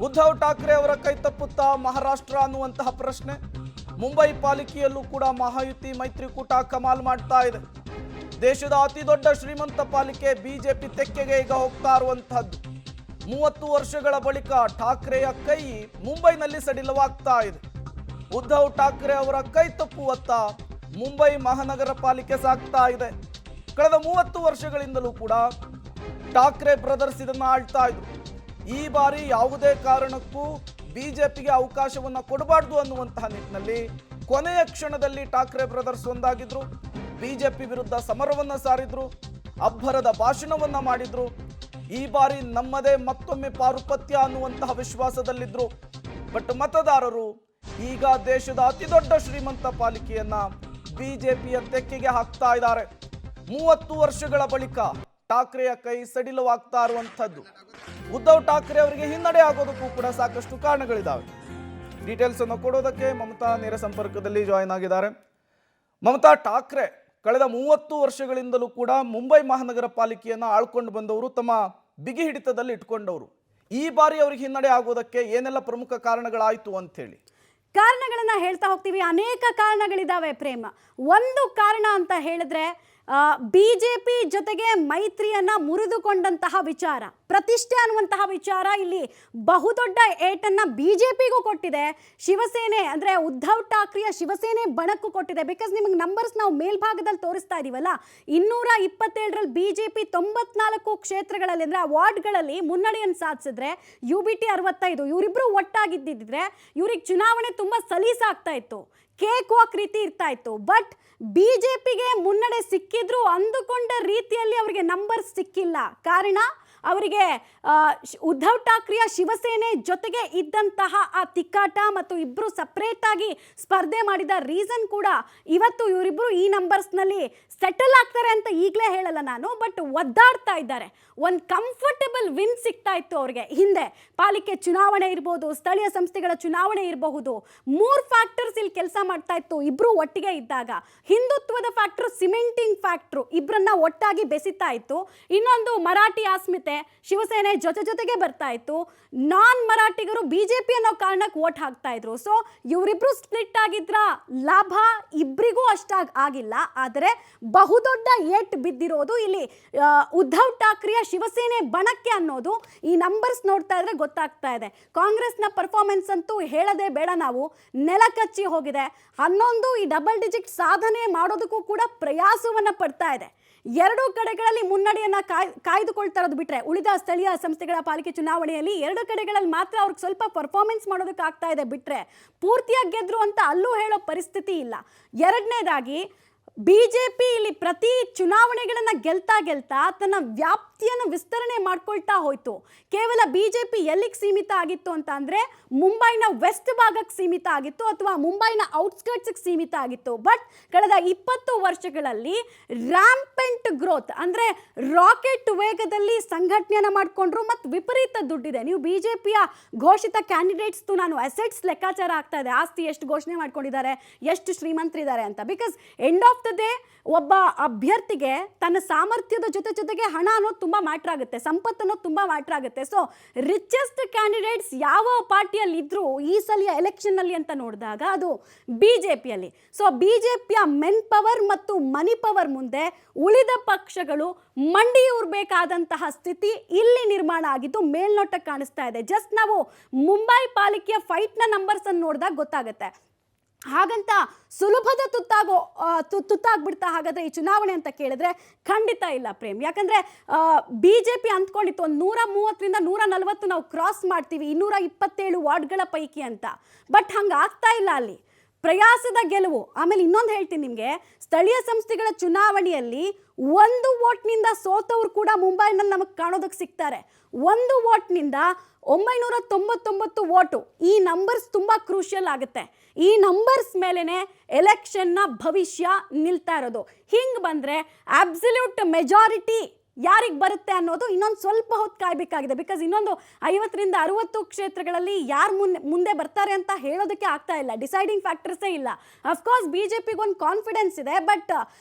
ಉದ್ಧವ್ ಠಾಕ್ರೆ ಅವರ ಕೈ ತಪ್ಪುತ್ತಾ ಮಹಾರಾಷ್ಟ್ರ ಅನ್ನುವಂತಹ ಪ್ರಶ್ನೆ. ಮುಂಬೈ ಪಾಲಿಕೆಯಲ್ಲೂ ಕೂಡ ಮಹಾಯುತಿ ಮೈತ್ರಿಕೂಟ ಕಮಾಲ್ ಮಾಡ್ತಾ ಇದೆ. ದೇಶದ ಅತಿ ದೊಡ್ಡ ಶ್ರೀಮಂತ ಪಾಲಿಕೆ ಬಿಜೆಪಿ ತೆಕ್ಕೆಗೆ ಈಗ ಹೋಗ್ತಾ ಇರುವಂತಹದ್ದು. 30 ವರ್ಷಗಳ ಬಳಿಕ ಠಾಕ್ರೆಯ ಕೈ ಮುಂಬೈನಲ್ಲಿ ಸಡಿಲವಾಗ್ತಾ ಇದೆ. ಉದ್ಧವ್ ಠಾಕ್ರೆ ಅವರ ಕೈ ತಪ್ಪುವತ್ತ ಮುಂಬೈ ಮಹಾನಗರ ಪಾಲಿಕೆ ಸಾಗ್ತಾ ಇದೆ. ಕಳೆದ 30 ವರ್ಷಗಳಿಂದಲೂ ಕೂಡ ಠಾಕ್ರೆ ಬ್ರದರ್ಸ್ ಇದನ್ನು ಆಳ್ತಾ ಇದ್ರು. ಈ ಬಾರಿ ಯಾವುದೇ ಕಾರಣಕ್ಕೂ ಬಿಜೆಪಿಗೆ ಅವಕಾಶವನ್ನ ಕೊಡಬಾರ್ದು ಅನ್ನುವಂತಹ ನಿಟ್ಟಿನಲ್ಲಿ ಕೊನೆಯ ಕ್ಷಣದಲ್ಲಿ ಠಾಕ್ರೆ ಬ್ರದರ್ಸ್ ಒಂದಾಗಿದ್ರು. ಬಿಜೆಪಿ ವಿರುದ್ಧ ಸಮರವನ್ನ ಸಾರಿದ್ರು, ಅಬ್ಬರದ ಭಾಷಣವನ್ನ ಮಾಡಿದ್ರು. ಈ ಬಾರಿ ನಮ್ಮದೇ ಮತ್ತೊಮ್ಮೆ ಪಾರುಪತ್ಯ ಅನ್ನುವಂತಹ ವಿಶ್ವಾಸದಲ್ಲಿದ್ರು. ಬಟ್ ಮತದಾರರು ಈಗ ದೇಶದ ಅತಿ ದೊಡ್ಡ ಶ್ರೀಮಂತ ಪಾಲಿಕೆಯನ್ನ ಬಿಜೆಪಿಯ ತೆಕ್ಕೆಗೆ ಹಾಕ್ತಾ ಇದ್ದಾರೆ. 30 ವರ್ಷಗಳ ಬಳಿಕ ಠಾಕ್ರೆಯ ಕೈ ಸಡಿಲವಾಗ್ತಾ ಇರುವಂತದ್ದು. ಉದ್ಧವ್ ಠಾಕ್ರೆ ಅವರಿಗೆ ಹಿನ್ನಡೆ ಆಗೋದಕ್ಕೂ ಕೂಡ ಸಾಕಷ್ಟು ಕಾರಣಗಳಿದ್ದಾವೆ. ಡೀಟೇಲ್ಸ್ ಅನ್ನು ಕೊಡೋದಕ್ಕೆ ಮಮತಾ ನೇರ ಸಂಪರ್ಕದಲ್ಲಿ ಜಾಯಿನ್ ಆಗಿದ್ದಾರೆ. ಮಮತಾ, ಠಾಕ್ರೆ ಕಳೆದ 30 ವರ್ಷಗಳಿಂದಲೂ ಕೂಡ ಮುಂಬೈ ಮಹಾನಗರ ಪಾಲಿಕೆಯನ್ನ ಆಳ್ಕೊಂಡು ಬಂದವರು, ತಮ್ಮ ಬಿಗಿ ಹಿಡಿತದಲ್ಲಿ ಇಟ್ಕೊಂಡವರು. ಈ ಬಾರಿ ಅವರಿಗೆ ಹಿನ್ನಡೆ ಆಗೋದಕ್ಕೆ ಏನೆಲ್ಲ ಪ್ರಮುಖ ಕಾರಣಗಳಾಯ್ತು ಅಂತ ಹೇಳಿ ಕಾರಣಗಳನ್ನ ಹೇಳ್ತಾ ಹೋಗ್ತೀವಿ. ಅನೇಕ ಕಾರಣಗಳಿದಾವೆ ಪ್ರೇಮ. ಒಂದು ಕಾರಣ ಅಂತ ಹೇಳಿದ್ರೆ ಬಿಜೆಪಿ ಜೊತೆಗೆ ಮೈತ್ರಿಯನ್ನ ಮುರಿದುಕೊಂಡಂತಹ ವಿಚಾರ, ಪ್ರತಿಷ್ಠೆ ಅನ್ನುವಂತಹ ವಿಚಾರ ಇಲ್ಲಿ ಬಹುದೊಡ್ಡ ಏಟನ್ನ ಬಿಜೆಪಿಗೂ ಕೊಟ್ಟಿದೆ. ಶಿವಸೇನೆ ಅಂದ್ರೆ ಉದ್ಧವ್ ಠಾಕ್ರೆಯ ಶಿವಸೇನೆ ಬಣಕ್ಕೂ ಕೊಟ್ಟಿದೆ. ಬಿಕಾಸ್ ನಿಮಗೆ ನಂಬರ್ಸ್ ನಾವು ಮೇಲ್ಭಾಗದಲ್ಲಿ ತೋರಿಸ್ತಾ ಇದೀವಲ್ಲ, 227ರಲ್ಲಿ ಬಿಜೆಪಿ 94 ಕ್ಷೇತ್ರಗಳಲ್ಲಿ ಅಂದ್ರೆ ವಾರ್ಡ್ಗಳಲ್ಲಿ ಮುನ್ನಡೆಯನ್ನು ಸಾಧಿಸಿದ್ರೆ UBT 65. ಇವರಿಬ್ರು ಒಟ್ಟಾಗಿದ್ದಿದ್ರೆ ಇವ್ರಿಗೆ ಚುನಾವಣೆ ತುಂಬಾ ಸಲೀಸಾಗ್ತಾ ಇತ್ತು, ಕೇಕ್ ವಾಕ್ ರೀತಿ ಇರ್ತಾ ಇತ್ತು. ಬಟ್ ಬಿಜೆಪಿಗೆ ಮುನ್ನಡೆ ಸಿಕ್ಕಿದ್ರು ಅಂದುಕೊಂಡ ರೀತಿಯಲ್ಲಿ ಅವರಿಗೆ ನಂಬರ್ ಸಿಕ್ಕಿಲ್ಲ. ಕಾರಣ ಅವರಿಗೆ ಉದ್ಧವ್ ಠಾಕ್ರೆಯ ಶಿವಸೇನೆ ಜೊತೆಗೆ ಇದ್ದಂತಹ ಆ ತಿಕ್ಕಾಟ ಮತ್ತು ಇಬ್ಬರು ಸಪ್ರೇಟ್ ಆಗಿ ಸ್ಪರ್ಧೆ ಮಾಡಿದ ರೀಸನ್ ಕೂಡ ಇವತ್ತು ಇವರಿಬ್ಬರು ಈ ನಂಬರ್ಸ್ನಲ್ಲಿ ಸೆಟಲ್ ಆಗ್ತಾರೆ ಅಂತ ಈಗಲೇ ಹೇಳಲ್ಲ ನಾನು, ಬಟ್ ಒದ್ದಾಡ್ತಾ ಇದ್ದಾರೆ. ಒಂದು ಕಂಫರ್ಟಬಲ್ ವಿನ್ ಸಿಗ್ತಾ ಇತ್ತು ಅವ್ರಿಗೆ. ಹಿಂದೆ ಪಾಲಿಕೆ ಚುನಾವಣೆ ಇರ್ಬೋದು, ಸ್ಥಳೀಯ ಸಂಸ್ಥೆಗಳ ಚುನಾವಣೆ ಇರಬಹುದು, 3 ಫ್ಯಾಕ್ಟರ್ಸ್ ಇಲ್ಲಿ ಕೆಲಸ ಮಾಡ್ತಾ ಇತ್ತು ಇಬ್ರು ಒಟ್ಟಿಗೆ ಇದ್ದಾಗ. ಹಿಂದುತ್ವದ ಫ್ಯಾಕ್ಟರ್, ಸಿಮೆಂಟಿಂಗ್ ಫ್ಯಾಕ್ಟರ್ ಇಬ್ಬರನ್ನ ಒಟ್ಟಾಗಿ ಬೆಸಿತಾ ಇತ್ತು. ಇನ್ನೊಂದು ಮರಾಠಿ ಅಸ್ಮಿತೆ, ಶಿವಸೇನೆ ಜೊತೆಗೆ ಬರ್ತಾ ಇತ್ತು. ನಾನ್ ಮರಾಠಿಗರು ಬಿಜೆಪಿ ಅನ್ನೋ ಕಾರಣಕ್ಕೆ ವೋಟ್ ಹಾಕ್ತಾ ಇದ್ರು. ಸೊ ಇವರಿಬ್ರು ಸ್ಪ್ಲಿಟ್ ಆಗಿದ್ರ ಲಾಭ ಇಬ್ಬರಿಗೂ ಅಷ್ಟಾಗಿ ಆಗಿಲ್ಲ. ಆದರೆ ಬಹುದೊಡ್ಡ ಏಟ್ ಬಿದ್ದಿರೋದು ಇಲ್ಲಿ ಉದ್ಧವ್ ಠಾಕ್ರೆಯ ಶಿವಸೇನೆ ಬಣಕ್ಕೆ ಅನ್ನೋದು ಈ ನಂಬರ್ಸ್ ನೋಡ್ತಾ ಇದ್ರೆ ಗೊತ್ತಾಗ್ತಾ ಇದೆ. ಕಾಂಗ್ರೆಸ್ನ ಪರ್ಫಾರ್ಮೆನ್ಸ್ ಅಂತೂ ಹೇಳದೆ ಬೇಡ, ನಾವು ನೆಲ ಕಚ್ಚಿ ಹೋಗಿದೆ. 11 ಈ ಡಬಲ್ ಡಿಜಿಟ್ ಸಾಧನೆ ಮಾಡೋದಕ್ಕೂ ಕೂಡ ಪ್ರಯಾಸವನ್ನ ಪಡ್ತಾ ಇದೆ. 2 ಕಡೆಗಳಲ್ಲಿ ಮುನ್ನಡೆಯನ್ನ ಕಾಯ್ದುಕೊಳ್ತಾ ಇರೋದು ಬಿಟ್ರೆ ಉಳಿದ ಸ್ಥಳೀಯ ಸಂಸ್ಥೆಗಳ ಪಾಲಿಕೆ ಚುನಾವಣೆಯಲ್ಲಿ 2 ಕಡೆಗಳಲ್ಲಿ ಮಾತ್ರ ಅವ್ರಿಗೆ ಸ್ವಲ್ಪ ಪರ್ಫಾರ್ಮೆನ್ಸ್ ಮಾಡೋದಕ್ಕೆ ಆಗ್ತಾ ಇದೆ ಬಿಟ್ರೆ ಪೂರ್ತಿಯಾಗಿ ಗೆದ್ರು ಅಂತ ಅಲ್ಲೂ ಹೇಳೋ ಪರಿಸ್ಥಿತಿ ಇಲ್ಲ. ಎರಡನೇದಾಗಿ ಬಿಜೆಪಿ ಇಲ್ಲಿ ಪ್ರತಿ ಚುನಾವಣೆಗಳನ್ನ ಗೆಲ್ತಾ ತನ್ನ ವ್ಯಾಪ್ತಿಯನ್ನು ವಿಸ್ತರಣೆ ಮಾಡ್ಕೊಳ್ತಾ ಹೋಯ್ತು. ಕೇವಲ ಬಿಜೆಪಿ ಎಲ್ಲಿಗೆ ಸೀಮಿತ ಆಗಿತ್ತು ಅಂತ ಅಂದ್ರೆ ಮುಂಬೈನ ವೆಸ್ಟ್ ಭಾಗಕ್ಕೆ ಸೀಮಿತ ಆಗಿತ್ತು ಅಥವಾ ಮುಂಬೈನ ಔಟ್ಸ್ಕರ್ಟ್ಸ್ಗೆ ಸೀಮಿತ ಆಗಿತ್ತು. ಬಟ್ ಕಳೆದ 20 ವರ್ಷಗಳಲ್ಲಿ ರ್ಯಾಂಪೆಂಟ್ ಗ್ರೋತ್ ಅಂದ್ರೆ ರಾಕೆಟ್ ವೇಗದಲ್ಲಿ ಸಂಘಟನೆಯನ್ನ ಮಾಡಿಕೊಂಡ್ರು ಮತ್ತು ವಿಪರೀತ ದುಡ್ಡಿದೆ. ನೀವು ಬಿಜೆಪಿಯ ಘೋಷಿತ ಕ್ಯಾಂಡಿಡೇಟ್ಸ್ ನಾನು ಅಸೆಟ್ಸ್ ಲೆಕ್ಕಾಚಾರ ಆಗ್ತಾ ಇದೆ, ಆಸ್ತಿ ಎಷ್ಟು ಘೋಷಣೆ ಮಾಡ್ಕೊಂಡಿದ್ದಾರೆ, ಎಷ್ಟು ಶ್ರೀಮಂತರಿದ್ದಾರೆ ಅಂತ. Because end of the day ಒಬ್ಬ ಅಭ್ಯರ್ಥಿಗೆ ತನ್ನ ಸಾಮರ್ಥ್ಯದ ಜೊತೆಗೆ ಹಣ ಅನ್ನೋದು ತುಂಬಾ ಮ್ಯಾಟರ್ ಆಗುತ್ತೆ, ಸಂಪತ್ತು ಅನ್ನೋದು ತುಂಬಾ ಮ್ಯಾಟರ್ ಆಗುತ್ತೆ. ಸೊ ರಿಚೆಸ್ಟ್ ಕ್ಯಾಂಡಿಡೇಟ್ಸ್ ಯಾವ ಪಾರ್ಟಿಯಲ್ಲಿ ಇದ್ರು ಈ ಸಲ ಎಲೆಕ್ಷನ್ ಅಲ್ಲಿ ಅಂತ ನೋಡಿದಾಗ ಅದು ಬಿಜೆಪಿಯಲ್ಲಿ. ಸೊ ಬಿಜೆಪಿಯ ಮೆನ್ ಪವರ್ ಮತ್ತು ಮನಿ ಪವರ್ ಮುಂದೆ ಉಳಿದ ಪಕ್ಷಗಳು ಮಂಡಿಯೂರ್ಬೇಕಾದಂತಹ ಸ್ಥಿತಿ ಇಲ್ಲಿ ನಿರ್ಮಾಣ ಆಗಿದ್ದು ಮೇಲ್ನೋಟಕ್ಕೆ ಕಾಣಿಸ್ತಾ ಇದೆ. ಜಸ್ಟ್ ನಾವು ಮುಂಬೈ ಪಾಲಿಕೆಯ ಫೈಟ್ನ ನಂಬರ್ಸ್ ಅನ್ನು ನೋಡಿದಾಗ ಗೊತ್ತಾಗುತ್ತೆ. ಹಾಗಂತ ಸುಲಭದ ತುತ್ತಾಗ್ಬಿಡ್ತಾ ಹಾಗಾದ್ರೆ ಈ ಚುನಾವಣೆ ಅಂತ ಕೇಳಿದ್ರೆ ಖಂಡಿತ ಇಲ್ಲ ಪ್ರೇಮ್. ಯಾಕಂದ್ರೆ ಬಿಜೆಪಿ ಅಂದ್ಕೊಂಡಿತ್ತು ಒಂದು 130ರಿಂದ 140 ನಾವು ಕ್ರಾಸ್ ಮಾಡ್ತೀವಿ 227 ವಾರ್ಡ್ಗಳ ಪೈಕಿ ಅಂತ. ಬಟ್ ಹಂಗಾಗ್ತಾ ಇಲ್ಲ ಅಲ್ಲಿ. ಪ್ರಯಾಸದ ಗೆಲುವು. ಆಮೇಲೆ ಇನ್ನೊಂದು ಹೇಳ್ತೀನಿ ನಿಮಗೆ, ಸ್ಥಳೀಯ ಸಂಸ್ಥೆಗಳ ಚುನಾವಣೆಯಲ್ಲಿ 1 ವೋಟ್ನಿಂದ ಸೋತವ್ರು ಕೂಡ ಮುಂಬೈನಲ್ಲಿ ನಮಗೆ ಕಾಣೋದಕ್ಕೆ ಸಿಗ್ತಾರೆ. 1 ವೋಟ್ನಿಂದ 999 ವೋಟು. ಈ ನಂಬರ್ಸ್ ತುಂಬ ಕ್ರೂಷಿಯಲ್ ಆಗುತ್ತೆ. ಈ ನಂಬರ್ಸ್ ಮೇಲೆನೆ ಎಲೆಕ್ಷನ್ನ ಭವಿಷ್ಯ ನಿಲ್ತಾ ಇರೋದು. ಹಿಂಗೆ ಬಂದರೆ ಅಬ್ಸಲ್ಯೂಟ್ ಮೆಜಾರಿಟಿ ಯಾರಿಗೆ ಬರುತ್ತೆ ಅನ್ನೋದು ಇನ್ನೊಂದು ಸ್ವಲ್ಪ ಹೊತ್ತು ಕಾಯಬೇಕಾಗಿದೆ. ಬಿಕಾಸ್ ಇನ್ನೊಂದು 50ರಿಂದ 60 ಕ್ಷೇತ್ರಗಳಲ್ಲಿ ಯಾರು ಮುಂದೆ ಬರ್ತಾರೆ ಅಂತ ಹೇಳೋದಕ್ಕೆ ಆಗ್ತಾ ಇಲ್ಲ. ಡಿಸೈಡಿಂಗ್ ಫ್ಯಾಕ್ಟರ್ಸೇ ಇಲ್ಲ. ಅಫ್ಕೋರ್ಸ್ ಬಿಜೆಪಿಗೆ ಒಂದು ಕಾನ್ಫಿಡೆನ್ಸ್ ಇದೆ, ಬಟ್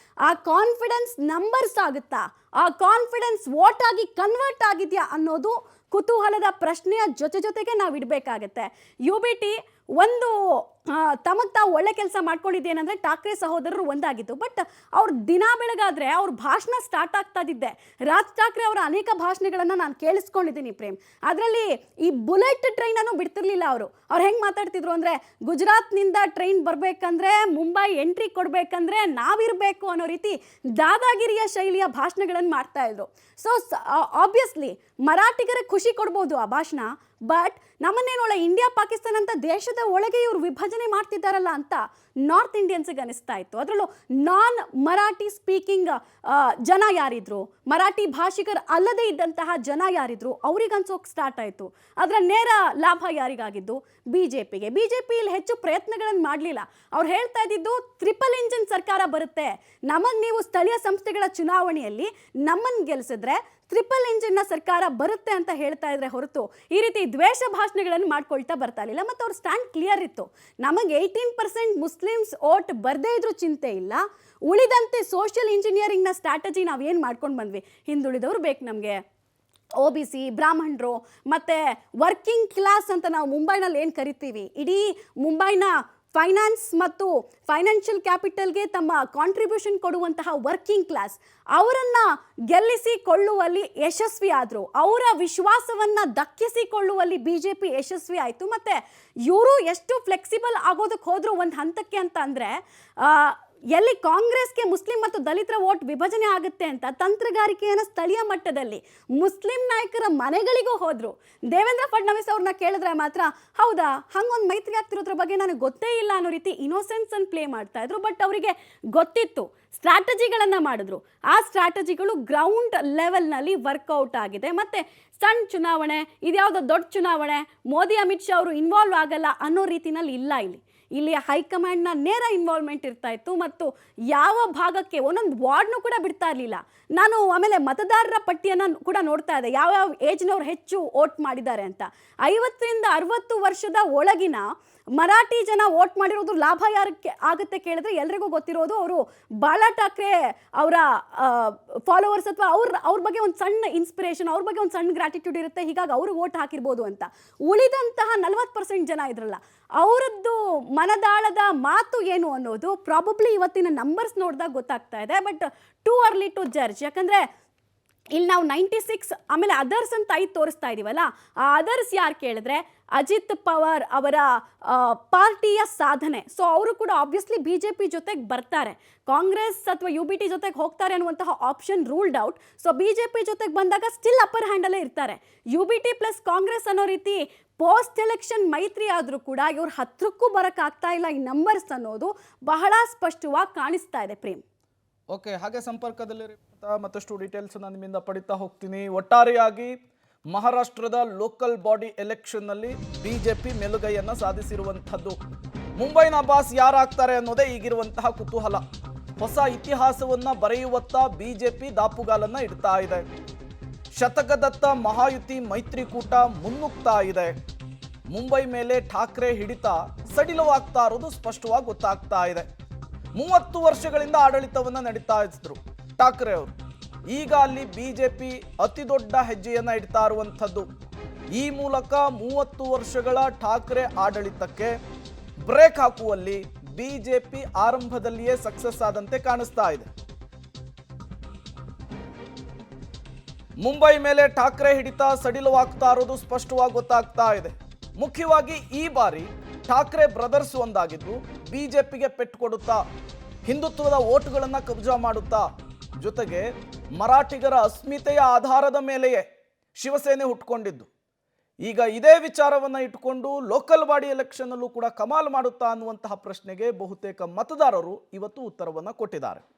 ಆ ಕಾನ್ಫಿಡೆನ್ಸ್ ನಂಬರ್ಸ್ ಆಗುತ್ತಾ, ಆ ಕಾನ್ಫಿಡೆನ್ಸ್ ವೋಟ್ ಆಗಿ ಕನ್ವರ್ಟ್ ಆಗಿದೆಯಾ ಅನ್ನೋದು ಕುತೂಹಲದ ಪ್ರಶ್ನೆಯ ಜೊತೆಗೆ ನಾವು ಇಡಬೇಕಾಗತ್ತೆ. UBT ಒಂದು ತಮಗೆ ತಾವು ಒಳ್ಳೆ ಕೆಲಸ ಮಾಡ್ಕೊಂಡಿದ್ದೇನೆಂದ್ರೆ ಠಾಕ್ರೆ ಸಹೋದರರು ಒಂದಾಗಿತ್ತು. ಬಟ್ ಅವ್ರ ದಿನ ಬೆಳಗಾದ್ರೆ ಅವ್ರ ಭಾಷಣ ಸ್ಟಾರ್ಟ್ ಆಗ್ತಾ ಇದ್ದಿದ್ದೆ ರಾಜ್ ಠಾಕ್ರೆ ಅವರ ಅನೇಕ ಭಾಷಣಗಳನ್ನು ನಾನು ಕೇಳಿಸ್ಕೊಂಡಿದ್ದೀನಿ ಪ್ರೇಮ್. ಅದರಲ್ಲಿ ಈ ಬುಲೆಟ್ ಟ್ರೈನನ್ನು ಬಿಡ್ತಿರ್ಲಿಲ್ಲ ಅವರು. ಅವ್ರು ಹೆಂಗೆ ಮಾತಾಡ್ತಿದ್ರು ಅಂದರೆ, ಗುಜರಾತ್ನಿಂದ ಟ್ರೈನ್ ಬರಬೇಕಂದ್ರೆ ಮುಂಬೈ ಎಂಟ್ರಿ ಕೊಡಬೇಕಂದ್ರೆ ನಾವಿರಬೇಕು ಅನ್ನೋ ರೀತಿ ದಾದಾಗಿರಿಯ ಶೈಲಿಯ ಭಾಷಣಗಳನ್ನು ಮಾಡ್ತಾ ಇದ್ರು. ಸೊ ಆಬ್ವಿಯಸ್ಲಿ ಮರಾಠಿಗರಿಗೆ ಖುಷಿ ಕೊಡ್ಬೋದು ಆ ಭಾಷಣ. ಬಟ್ ನಮ್ಮನ್ನೇನೊಳ ಇಂಡಿಯಾ ಪಾಕಿಸ್ತಾನ ಅಂತ ದೇಶದ ಒಳಗೆ ಇವರು ವಿಭಜನೆ ಮಾಡ್ತಿದ್ದಾರಲ್ಲ ಅಂತ ನಾರ್ತ್ ಇಂಡಿಯನ್ಸ್ಗೆ ಅನಿಸ್ತಾ ಇತ್ತು. ಅದರಲ್ಲೂ ನಾನ್ ಮರಾಠಿ ಸ್ಪೀಕಿಂಗ್ ಜನ ಯಾರಿದ್ರು, ಮರಾಠಿ ಭಾಷಿಗರು ಅಲ್ಲದೇ ಇದ್ದಂತಹ ಜನ ಯಾರಿದ್ರು, ಅವ್ರಿಗೆ ಅನ್ಸೋಕೆ ಸ್ಟಾರ್ಟ್ ಆಯಿತು. ಅದರ ನೇರ ಲಾಭ ಯಾರಿಗಾಗಿದ್ದು? BJPಗೆ. BJP ಇಲ್ಲಿ ಹೆಚ್ಚು ಪ್ರಯತ್ನಗಳನ್ನು ಮಾಡಲಿಲ್ಲ. ಅವ್ರು ಹೇಳ್ತಾ ಇದ್ದಿದ್ದು ಟ್ರಿಪಲ್ ಇಂಜಿನ್ ಸರ್ಕಾರ ಬರುತ್ತೆ, ನಮಗೆ ನೀವು ಸ್ಥಳೀಯ ಸಂಸ್ಥೆಗಳ ಚುನಾವಣೆಯಲ್ಲಿ ನಮ್ಮನ್ನು ಗೆಲ್ಲಿಸಿದ್ರೆ ಟ್ರಿಪಲ್ ಇಂಜಿನ್ನ ಸರ್ಕಾರ ಬರುತ್ತೆ ಅಂತ ಹೇಳ್ತಾ ಇದ್ರೆ ಹೊರತು ಈ ರೀತಿ ದ್ವೇಷ ಭಾಷಣಗಳನ್ನು ಮಾಡ್ಕೊಳ್ತಾ ಬರ್ತಾ ಇರಲಿಲ್ಲ. ಮತ್ತು ಅವ್ರ ಸ್ಟ್ಯಾಂಡ್ ಕ್ಲಿಯರ್ ಇತ್ತು. ನಮಗೆ 18% ಮುಸ್ಲಿಮ್ಸ್ ಓಟ್ ಬರದೇ ಇದ್ರೂ ಚಿಂತೆ ಇಲ್ಲ, ಉಳಿದಂತೆ ಸೋಷಿಯಲ್ ಇಂಜಿನಿಯರಿಂಗ್ನ ಸ್ಟ್ರಾಟಜಿ ನಾವೇನು ಮಾಡ್ಕೊಂಡು ಬಂದ್ವಿ, ಹಿಂದುಳಿದವರು ಬೇಕು ನಮಗೆ, OBC, ಬ್ರಾಹ್ಮಣರು ಮತ್ತು ವರ್ಕಿಂಗ್ ಕ್ಲಾಸ್ ಅಂತ ನಾವು ಮುಂಬೈನಲ್ಲಿ ಏನು ಕರಿತೀವಿ, ಇಡೀ ಮುಂಬೈನ ಫೈನಾನ್ಸ್ ಮತ್ತು ಫೈನಾನ್ಷಿಯಲ್ ಕ್ಯಾಪಿಟಲ್ಗೆ ತಮ್ಮ ಕಾಂಟ್ರಿಬ್ಯೂಷನ್ ಕೊಡುವಂತಹ ವರ್ಕಿಂಗ್ ಕ್ಲಾಸ್, ಅವರನ್ನು ಗೆಲ್ಲಿಸಿಕೊಳ್ಳುವಲ್ಲಿ ಯಶಸ್ವಿ ಆದರು. ಅವರ ವಿಶ್ವಾಸವನ್ನು ದಕ್ಕಿಸಿಕೊಳ್ಳುವಲ್ಲಿ BJP ಯಶಸ್ವಿ ಆಯಿತು. ಮತ್ತು ಇವರು ಎಷ್ಟು ಫ್ಲೆಕ್ಸಿಬಲ್ ಆಗೋದಕ್ಕೆ ಹೋದರು ಒಂದು ಹಂತಕ್ಕೆ ಅಂತ ಅಂದರೆ, ಎಲ್ಲಿ ಕಾಂಗ್ರೆಸ್ಗೆ ಮುಸ್ಲಿಂ ಮತ್ತು ದಲಿತರ ವೋಟ್ ವಿಭಜನೆ ಆಗುತ್ತೆ ಅಂತ ತಂತ್ರಗಾರಿಕೆಯನ್ನು ಸ್ಥಳೀಯ ಮಟ್ಟದಲ್ಲಿ ಮುಸ್ಲಿಂ ನಾಯಕರ ಮನೆಗಳಿಗೂ ಹೋದರು. ದೇವೇಂದ್ರ ಫಡ್ನವೀಸ್ ಅವ್ರನ್ನ ಕೇಳಿದ್ರೆ ಮಾತ್ರ ಹೌದಾ ಹಂಗೊಂದು ಮೈತ್ರಿ ಆಗ್ತಿರೋದ್ರ ಬಗ್ಗೆ ನನಗೆ ಗೊತ್ತೇ ಇಲ್ಲ ಅನ್ನೋ ರೀತಿ ಇನ್ನೋಸೆನ್ಸ್ ಅನ್ನು ಪ್ಲೇ ಮಾಡ್ತಾ ಇದ್ರು. ಬಟ್ ಅವರಿಗೆ ಗೊತ್ತಿತ್ತು, ಸ್ಟ್ರಾಟಜಿಗಳನ್ನು ಮಾಡಿದ್ರು. ಆ ಸ್ಟ್ರಾಟಜಿಗಳು ಗ್ರೌಂಡ್ ಲೆವೆಲ್ನಲ್ಲಿ ವರ್ಕೌಟ್ ಆಗಿದೆ. ಮತ್ತು ಸಣ್ಣ ಚುನಾವಣೆ, ಇದ್ಯಾವುದೋ ದೊಡ್ಡ ಚುನಾವಣೆ, ಮೋದಿ ಅಮಿತ್ ಶಾ ಅವರು ಇನ್ವಾಲ್ವ್ ಆಗಲ್ಲ ಅನ್ನೋ ರೀತಿನಲ್ಲಿ ಇಲ್ಲ. ಇಲ್ಲಿ ಹೈಕಮಾಂಡ್ನ ನೇರ ಇನ್ವಾಲ್ವ್ಮೆಂಟ್ ಇರ್ತಾ ಇತ್ತು. ಮತ್ತು ಯಾವ ಭಾಗಕ್ಕೆ ಒಂದೊಂದು ವಾರ್ಡ್ನು ಕೂಡ ಬಿಡ್ತಾ ಇರಲಿಲ್ಲ. ನಾನು ಆಮೇಲೆ ಮತದಾರರ ಪಟ್ಟಿಯನ್ನು ಕೂಡ ನೋಡ್ತಾ ಇದ್ದೆ, ಯಾವ್ಯಾವ ಏಜ್ನವ್ರು ಹೆಚ್ಚು ವೋಟ್ ಮಾಡಿದ್ದಾರೆ ಅಂತ. 50ರಿಂದ 60 ವರ್ಷದ ಒಳಗಿನ ಮರಾಠಿ ಜನ ವೋಟ್ ಮಾಡಿರೋದು ಲಾಭ ಯಾರಕ್ಕೆ ಆಗುತ್ತೆ ಕೇಳಿದ್ರೆ ಎಲ್ರಿಗೂ ಗೊತ್ತಿರೋದು ಅವರು ಬಾಳಾ ಠಾಕ್ರೆ ಅವರ ಫಾಲೋವರ್ಸ್, ಅಥವಾ ಅವ್ರ ಬಗ್ಗೆ ಒಂದು ಸಣ್ಣ ಇನ್ಸ್ಪಿರೇಷನ್, ಅವ್ರ ಬಗ್ಗೆ ಒಂದು ಸಣ್ಣ ಗ್ರಾಟಿಟ್ಯೂಡ್ ಇರುತ್ತೆ, ಹೀಗಾಗಿ ಅವರು ವೋಟ್ ಹಾಕಿರ್ಬೋದು ಅಂತ. ಉಳಿದಂತಹ 40% ಜನ ಇದ್ರಲ್ಲ, ಅವರದ್ದು ಮನದಾಳದ ಮಾತು ಏನು ಅನ್ನೋದು ಪ್ರಾಬಬ್ಲಿ ಇವತ್ತಿನ ನಂಬರ್ಸ್ ನೋಡಿದಾಗ ಗೊತ್ತಾಗ್ತಾ ಇದೆ. But too early to judge. ಯಾಕಂದರೆ ಇಲ್ಲಿ ನಾವು 96 ಆಮೇಲೆ ಅದರ್ಸ್ ಅಂತ 5 ತೋರಿಸ್ತಾ ಇದೀವಲ್ಲ, ಆ ಅದರ್ಸ್ ಯಾರು ಕೇಳಿದ್ರೆ ಅಜಿತ್ ಪವಾರ್ ಅವರ ಪಾರ್ಟಿಯ ಸಾಧನೆ. ಸೊ ಅವರು ಕೂಡ ಆಬ್ವಿಯಸ್ಲಿ BJP ಜೊತೆಗೆ ಬರ್ತಾರೆ. ಕಾಂಗ್ರೆಸ್ ಅಥವಾ UBT ಜೊತೆಗೆ ಹೋಗ್ತಾರೆ ಅನ್ನುವಂತಹ option ruled out. So BJP ಜೊತೆಗೆ ಬಂದಾಗ ಸ್ಟಿಲ್ ಅಪ್ಪರ್ ಹ್ಯಾಂಡಲ್ಲೇ ಇರ್ತಾರೆ. UBT ಪ್ಲಸ್ ಕಾಂಗ್ರೆಸ್ ಅನ್ನೋ ರೀತಿ ಪೋಸ್ಟ್ ಎಲೆಕ್ಷನ್ ಮೈತ್ರಿ ಆದರೂ ಕೂಡ ಇವ್ರ ಹತ್ರಕ್ಕೂ ಬರೋಕ್ಕಾಗ್ತಾ ಇಲ್ಲ. ಈ ನಂಬರ್ಸ್ ಅನ್ನೋದು ಬಹಳ ಸ್ಪಷ್ಟವಾಗಿ ಕಾಣಿಸ್ತಾ ಇದೆ ಪ್ರೇಮ್. ಓಕೆ, ಹಾಗೆ ಸಂಪರ್ಕದಲ್ಲಿ ಮತ್ತಷ್ಟು ಡೀಟೇಲ್ಸ್ ನಾನು ನಿಮ್ಮಿಂದ ಪಡಿತಾ ಹೋಗ್ತೀನಿ. ಒಟ್ಟಾರೆಯಾಗಿ ಮಹಾರಾಷ್ಟ್ರದ ಲೋಕಲ್ ಬಾಡಿ ಎಲೆಕ್ಷನ್ನಲ್ಲಿ BJP ಮೇಲುಗೈಯನ್ನು ಸಾಧಿಸಿರುವಂಥದ್ದು. ಮುಂಬೈನ ಬಾಸ್ ಯಾರಾಗ್ತಾರೆ ಅನ್ನೋದೇ ಈಗಿರುವಂತಹ ಕುತೂಹಲ. ಹೊಸ ಇತಿಹಾಸವನ್ನು ಬರೆಯುವತ್ತ BJP ದಾಪುಗಾಲನ್ನು ಇಡ್ತಾ ಇದೆ. ಶತಕದತ್ತ ಮಹಾಯುತಿ ಮೈತ್ರಿಕೂಟ ಮುನ್ನುಗ್ತಾ ಇದೆ. ಮುಂಬೈ ಮೇಲೆ ಠಾಕ್ರೆ ಹಿಡಿತ ಸಡಿಲವಾಗ್ತಾ ಇರೋದು ಸ್ಪಷ್ಟವಾಗಿ ಗೊತ್ತಾಗ್ತಾ ಇದೆ. 30 ವರ್ಷಗಳಿಂದ ಆಡಳಿತವನ್ನು ನಡೀತಾ ಇದ್ರು ಠಾಕ್ರೆ ಅವರು. ಈಗ ಅಲ್ಲಿ BJP ಅತಿ ದೊಡ್ಡ ಹೆಜ್ಜೆಯನ್ನು ಇಡ್ತಾ ಇರುವಂಥದ್ದು. ಈ ಮೂಲಕ 30 ವರ್ಷಗಳ ಠಾಕ್ರೆ ಆಡಳಿತಕ್ಕೆ ಬ್ರೇಕ್ ಹಾಕುವಲ್ಲಿ BJP ಆರಂಭದಲ್ಲಿಯೇ ಸಕ್ಸಸ್ ಆದಂತೆ ಕಾಣಿಸ್ತಾ ಇದೆ. ಮುಂಬೈ ಮೇಲೆ ಠಾಕ್ರೆ ಹಿಡಿತ ಸಡಿಲವಾಗ್ತಾ ಇರೋದು ಸ್ಪಷ್ಟವಾಗಿ ಗೊತ್ತಾಗ್ತಾ ಇದೆ. ಮುಖ್ಯವಾಗಿ ಈ ಬಾರಿ ಠಾಕ್ರೆ ಬ್ರದರ್ಸ್ ಒಂದಾಗಿದ್ದು BJPಗೆ ಪೆಟ್ಟು ಕೊಡುತ್ತಾ, ಹಿಂದುತ್ವದ ಓಟುಗಳನ್ನು ಕಬ್ಜಾ ಮಾಡುತ್ತಾ, ಜೊತೆಗೆ ಮರಾಠಿಗರ ಅಸ್ಮಿತೆಯ ಆಧಾರದ ಮೇಲೆಯೇ ಶಿವಸೇನೆ ಹುಟ್ಕೊಂಡಿದ್ದು. ಈಗ ಇದೇ ವಿಚಾರವನ್ನು ಇಟ್ಕೊಂಡು ಲೋಕಲ್ ಬಾಡಿ ಎಲೆಕ್ಷನ್ನಲ್ಲೂ ಕೂಡ ಕಮಾಲ್ ಮಾಡುತ್ತಾ ಅನ್ನುವಂತಹ ಪ್ರಶ್ನೆಗೆ ಬಹುತೇಕ ಮತದಾರರು ಇವತ್ತು ಉತ್ತರವನ್ನು ಕೊಟ್ಟಿದ್ದಾರೆ.